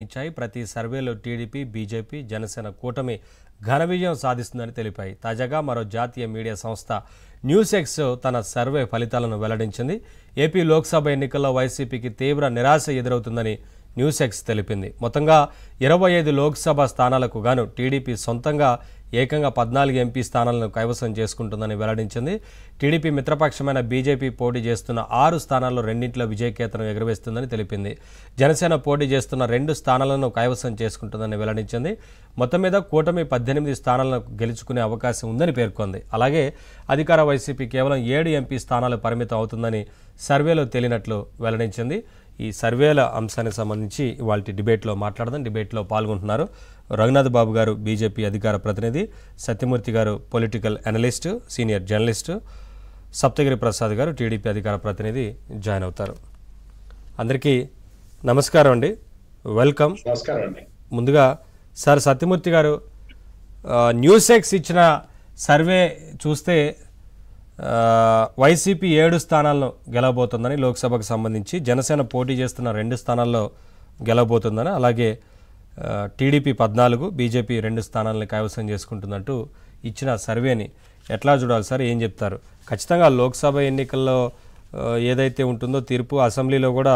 ఇచ్చాయి. ప్రతి సర్వేలో టీడీపీ, బీజేపీ, జనసేన కూటమి ఘన విజయం సాధిస్తుందని తెలిపాయి. తాజాగా మరో జాతీయ మీడియా సంస్థ న్యూసెక్స్ తన సర్వే ఫలితాలను వెల్లడించింది. ఏపీ లోక్సభ ఎన్నికల్లో వైసీపీకి తీవ్ర నిరాశ ఎదురవుతుందని న్యూసెక్స్ తెలిపింది. మొత్తంగా 25 లోక్సభ స్థానాలకు గాను టీడీపీ సొంతంగా ఏకంగా 14 ఎంపీ స్థానాలను కైవసం చేసుకుంటుందని వెల్లడించింది. టీడీపీ మిత్రపక్షమైన బీజేపీ పోటీ చేస్తున్న 6 స్థానాల్లో రెండింటిలో విజయకేతనం ఎగురవేస్తుందని తెలిపింది. జనసేన పోటీ చేస్తున్న 2 స్థానాలను కైవసం చేసుకుంటుందని వెల్లడించింది. మొత్తం మీద కూటమి 18 స్థానాలను గెలుచుకునే అవకాశం ఉందని పేర్కొంది. అలాగే అధికార వైసీపీ కేవలం 7 ఎంపీ స్థానాలు పరిమితం అవుతుందని సర్వేలో తేలినట్లు వెల్లడించింది. ఈ సర్వేల అంశానికి సంబంధించి ఇవాళ డిబేట్లో మాట్లాడదాం. డిబేట్లో పాల్గొంటున్నారు రఘునాథ్ బాబు గారు, బీజేపీ అధికార ప్రతినిధి, సత్యమూర్తి గారు political analyst, senior journalist, Saptagiri Prasad గారు టీడీపీ అధికార ప్రతినిధి జాయిన్ అవుతారు. అందరికీ నమస్కారం అండి, వెల్కమ్. నమస్కారం అండి. ముందుగా సార్ సత్యమూర్తి గారు, న్యూసెక్స్ ఇచ్చిన సర్వే చూస్తే వైసీపీ 7 స్థానాలను గెలవబోతుందని, లోక్సభకు సంబంధించి జనసేన పోటీ చేస్తున్న 2 స్థానాల్లో గెలవబోతుందని, అలాగే టీడీపీ 14, బీజేపీ 2 స్థానాలను కైవసం చేసుకుంటుందంటూ ఇచ్చిన సర్వేని ఎట్లా చూడాలి సార్, ఏం చెప్తారు? ఖచ్చితంగా లోక్సభ ఎన్నికల్లో ఏదైతే ఉంటుందో తీర్పు అసెంబ్లీలో కూడా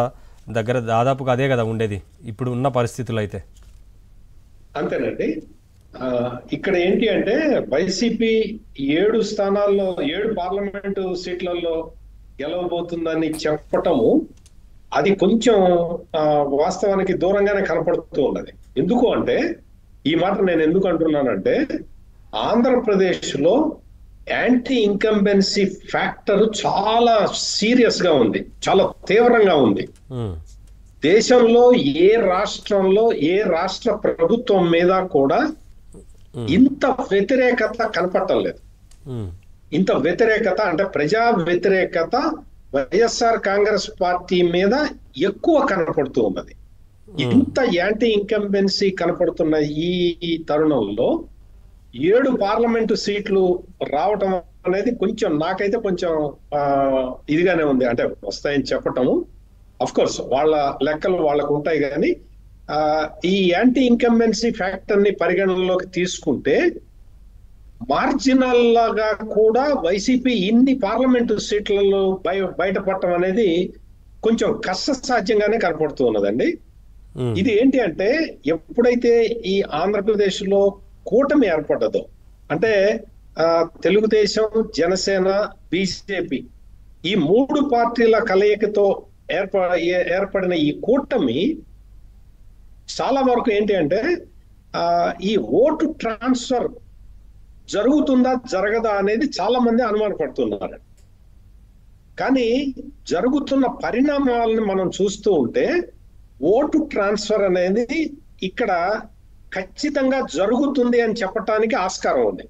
దాదాపుగా అదే కదా ఉండేది ఇప్పుడు ఉన్న పరిస్థితులు అయితే. అంతేనండి. ఇక్కడ ఏంటి అంటే వైసీపీ 7 స్థానాల్లో 7 పార్లమెంటు సీట్లలో గెలవబోతుందని చెప్పటము అది కొంచెం వాస్తవానికి దూరంగానే కనపడుతూ ఉన్నది. ఎందుకు అంటే, ఈ మాట నేను ఎందుకు అంటున్నానంటే, ఆంధ్రప్రదేశ్ లో యాంటీ ఇన్కంబెన్సీ ఫ్యాక్టర్ చాలా సీరియస్ గా ఉంది, చాలా తీవ్రంగా ఉంది. దేశంలో ఏ రాష్ట్రంలో ఏ రాష్ట్ర ప్రభుత్వం మీద కూడా ఇంత వ్యతిరేకత కనపడటం లేదు. ఇంత వ్యతిరేకత అంటే ప్రజా వ్యతిరేకత వైఎస్ఆర్ కాంగ్రెస్ పార్టీ మీద ఎక్కువ కనపడుతూ ఉన్నది. ఇంత యాంటీ ఇన్కంబెన్సీ కనపడుతున్న ఈ తరుణంలో 7 పార్లమెంటు సీట్లు రావటం అనేది కొంచెం నాకైతే కొంచెం ఇదిగానే ఉంది. అంటే వస్తాయని చెప్పటము, అఫ్ కోర్స్ వాళ్ళ లెక్కలు వాళ్ళకు ఉంటాయి, కానీ ఈ యాంటీ ఇన్కంబెన్సీ ఫ్యాక్టర్ ని పరిగణనలోకి తీసుకుంటే మార్జినల్ లాగా కూడా వైసీపీ ఇన్ని పార్లమెంటు సీట్లలో బయటపడటం అనేది కొంచెం కష్టసాధ్యంగానే కనపడుతూ ఉన్నదండి. ఇది ఏంటి అంటే, ఎప్పుడైతే ఈ ఆంధ్రప్రదేశ్ లో కూటమి ఏర్పడ్డదో, అంటే తెలుగుదేశం, జనసేన, బీజేపీ ఈ 3 పార్టీల కలయికతో ఏర్పడిన ఈ కూటమి చాలా వరకు ఏంటి అంటే ఈ ఓటు ట్రాన్స్ఫర్ జరుగుతుందా జరగదా అనేది చాలా మంది అనుమానపడుతున్నారు. కానీ జరుగుతున్న పరిణామాలను మనం చూస్తూ ఉంటే ఓటు ట్రాన్స్ఫర్ అనేది ఇక్కడ ఖచ్చితంగా జరుగుతుంది అని చెప్పటానికి ఆస్కారం ఉంది.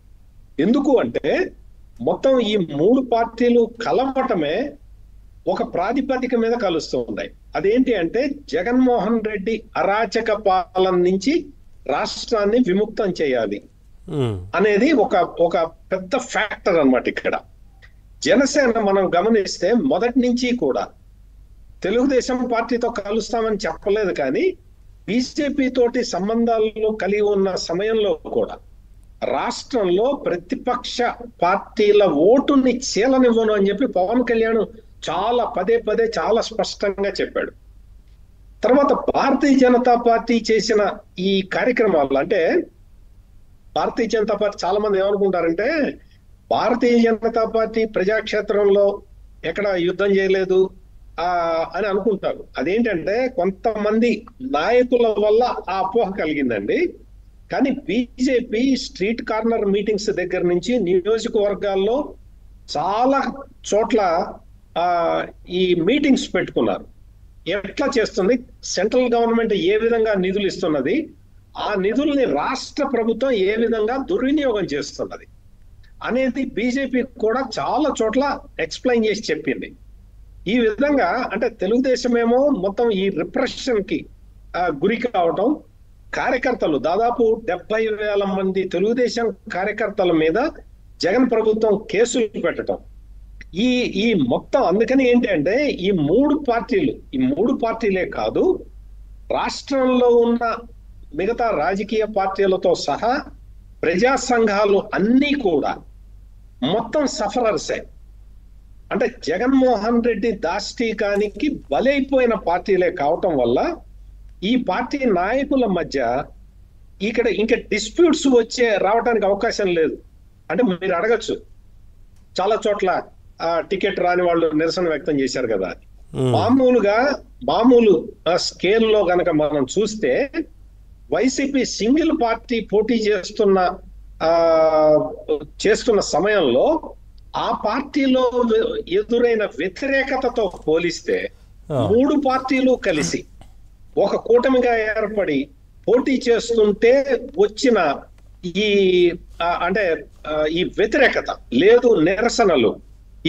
ఎందుకు అంటే, మొత్తం ఈ 3 పార్టీలు కలవటమే ఒక ప్రాతిపదిక మీద కలుస్తూ ఉన్నాయి. అదేంటి అంటే, జగన్మోహన్ రెడ్డి అరాచక పాలన నుంచి రాష్ట్రాన్ని విముక్తం చేయాలి అనేది ఒక పెద్ద ఫ్యాక్టర్ అన్నమాట. ఇక్కడ జనసేన మనం గమనిస్తే మొదటి నుంచి కూడా తెలుగుదేశం పార్టీతో కలుస్తామని చెప్పలేదు, కానీ బీజేపీ తోటి సంబంధాలు కలిగి ఉన్న సమయంలో కూడా రాష్ట్రంలో ప్రతిపక్ష పార్టీల ఓటుని చీలనివ్వను అని చెప్పి పవన్ కళ్యాణ్ చాలా పదే చాలా స్పష్టంగా చెప్పాడు. తర్వాత భారతీయ జనతా పార్టీ చేసిన ఈ కార్యక్రమాలు, అంటే భారతీయ జనతా పార్టీ చాలా మంది ఏమనుకుంటారంటే, భారతీయ జనతా పార్టీ ప్రజాక్షేత్రంలో ఎక్కడ యుద్ధం చేయలేదు అని అనుకుంటారు. అదేంటంటే, కొంతమంది నాయకుల వల్ల ఆ అపోహ కలిగిందండి. కానీ బీజేపీ స్ట్రీట్ కార్నర్ మీటింగ్స్ దగ్గర నుంచి నియోజకవర్గాల్లో చాలా చోట్ల ఈ మీటింగ్స్ పెట్టుకున్నారు. ఎట్లా చేస్తుంది, సెంట్రల్ గవర్నమెంట్ ఏ విధంగా నిధులు ఇస్తున్నది, ఆ నిధుల్ని రాష్ట్ర ప్రభుత్వం ఏ విధంగా దుర్వినియోగం చేస్తున్నది అనేది బీజేపీ కూడా చాలా చోట్ల ఎక్స్ప్లెయిన్ చేసి చెప్పింది. ఈ విధంగా అంటే తెలుగుదేశం ఏమో మొత్తం ఈ రిప్రెషన్ కి గురి కావటం, కార్యకర్తలు దాదాపు 70,000 మంది తెలుగుదేశం కార్యకర్తల మీద జగన్ ప్రభుత్వం కేసులు పెట్టడం, ఈ మొత్తం అందుకని ఏంటి అంటే, ఈ 3 పార్టీలే కాదు, రాష్ట్రంలో ఉన్న మిగతా రాజకీయ పార్టీలతో సహా ప్రజా సంఘాలు అన్నీ కూడా మొత్తం సఫరర్సే. అంటే జగన్మోహన్ రెడ్డి దాష్టీకానికి బలైపోయిన పార్టీలే కావటం వల్ల ఈ పార్టీ నాయకుల మధ్య ఇక్కడ ఇంకా డిస్ప్యూట్స్ రావడానికి అవకాశం లేదు. అంటే మీరు అడగచ్చు, చాలా చోట్ల టికెట్ రాని వాళ్ళు నిరసన వ్యక్తం చేశారు కదా. మామూలు స్కేల్లో గనక మనం చూస్తే వైసీపీ సింగిల్ పార్టీ పోటీ చేస్తున్న సమయంలో ఆ పార్టీలో ఎదురైన వ్యతిరేకతతో పోలిస్తే 3 పార్టీలు కలిసి ఒక కూటమిగా ఏర్పడి పోటీ చేస్తుంటే వచ్చిన ఈ వ్యతిరేకత లేదు, నిరసనలు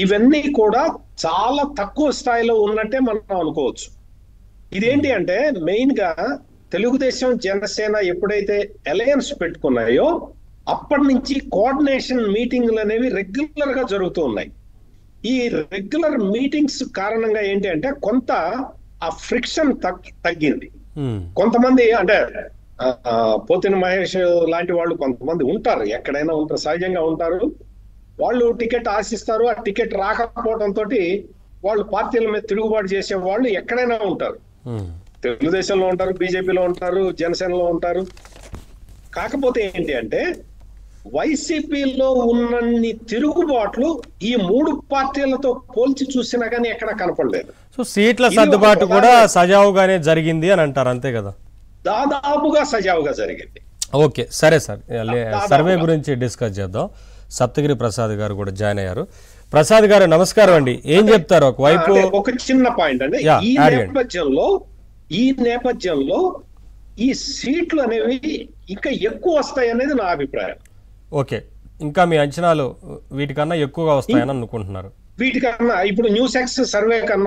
ఇవన్నీ కూడా చాలా తక్కువ స్థాయిలో ఉన్నట్టే మనం అనుకోవచ్చు. ఇదేంటి అంటే మెయిన్ గా తెలుగుదేశం జనసేన ఎప్పుడైతే అలయన్స్ పెట్టుకున్నాయో అప్పటి నుంచి కోఆర్డినేషన్ మీటింగ్లు అనేవి రెగ్యులర్ గా జరుగుతూ ఉన్నాయి. ఈ రెగ్యులర్ మీటింగ్స్ కారణంగా ఏంటి అంటే కొంత ఆ ఫ్రిక్షన్ తగ్గింది. కొంతమంది అంటే పోతిన మహేష్ లాంటి వాళ్ళు కొంతమంది ఉంటారు, ఎక్కడైనా ఉంటారు, సహజంగా ఉంటారు. వాళ్ళు టికెట్ ఆశిస్తారు, ఆ టికెట్ రాకపోవడంతో వాళ్ళు పార్టీల మీద తిరుగుబాటు చేసే వాళ్ళు ఎక్కడైనా ఉంటారు. తెలుగుదేశంలో ఉంటారు, బీజేపీలో ఉంటారు, జనసేనలో ఉంటారు. కాకపోతే ఏంటి అంటే వైసీపీలో ఉన్నన్ని తిరుగుబాట్లు ఈ 3 పార్టీలతో పోల్చి చూసినా కానీ ఎక్కడ కనపడలేదు. సో సీట్ల సర్దుబాటు కూడా సజావుగానే జరిగింది అని అంటారు, అంతే కదా? దాదాపుగా సజావుగా జరిగింది. ఓకే, సరే సార్, సర్వే గురించి డిస్కస్ చేద్దాం. సప్తగిరి ప్రసాద్ గారు కూడా జాయిన్ అయ్యారు. ప్రసాద్ గారు నమస్కారం అండి, ఏం చెప్తారు? ఒకవైపు ఒక చిన్న పాయింట్ అండి, ఈ నేపథ్యంలో ఈ సీట్లు అనేవి ఇంకా ఎక్కువ వస్తాయి అనేది నా అభిప్రాయం. ఓకే, ఇంకా మీ అంచనాలు వీటికన్నా ఎక్కువగా వస్తాయని అనుకుంటున్నారు? వీటికన్నా ఇప్పుడు న్యూస్ ఎక్స్ సర్వే కన్నా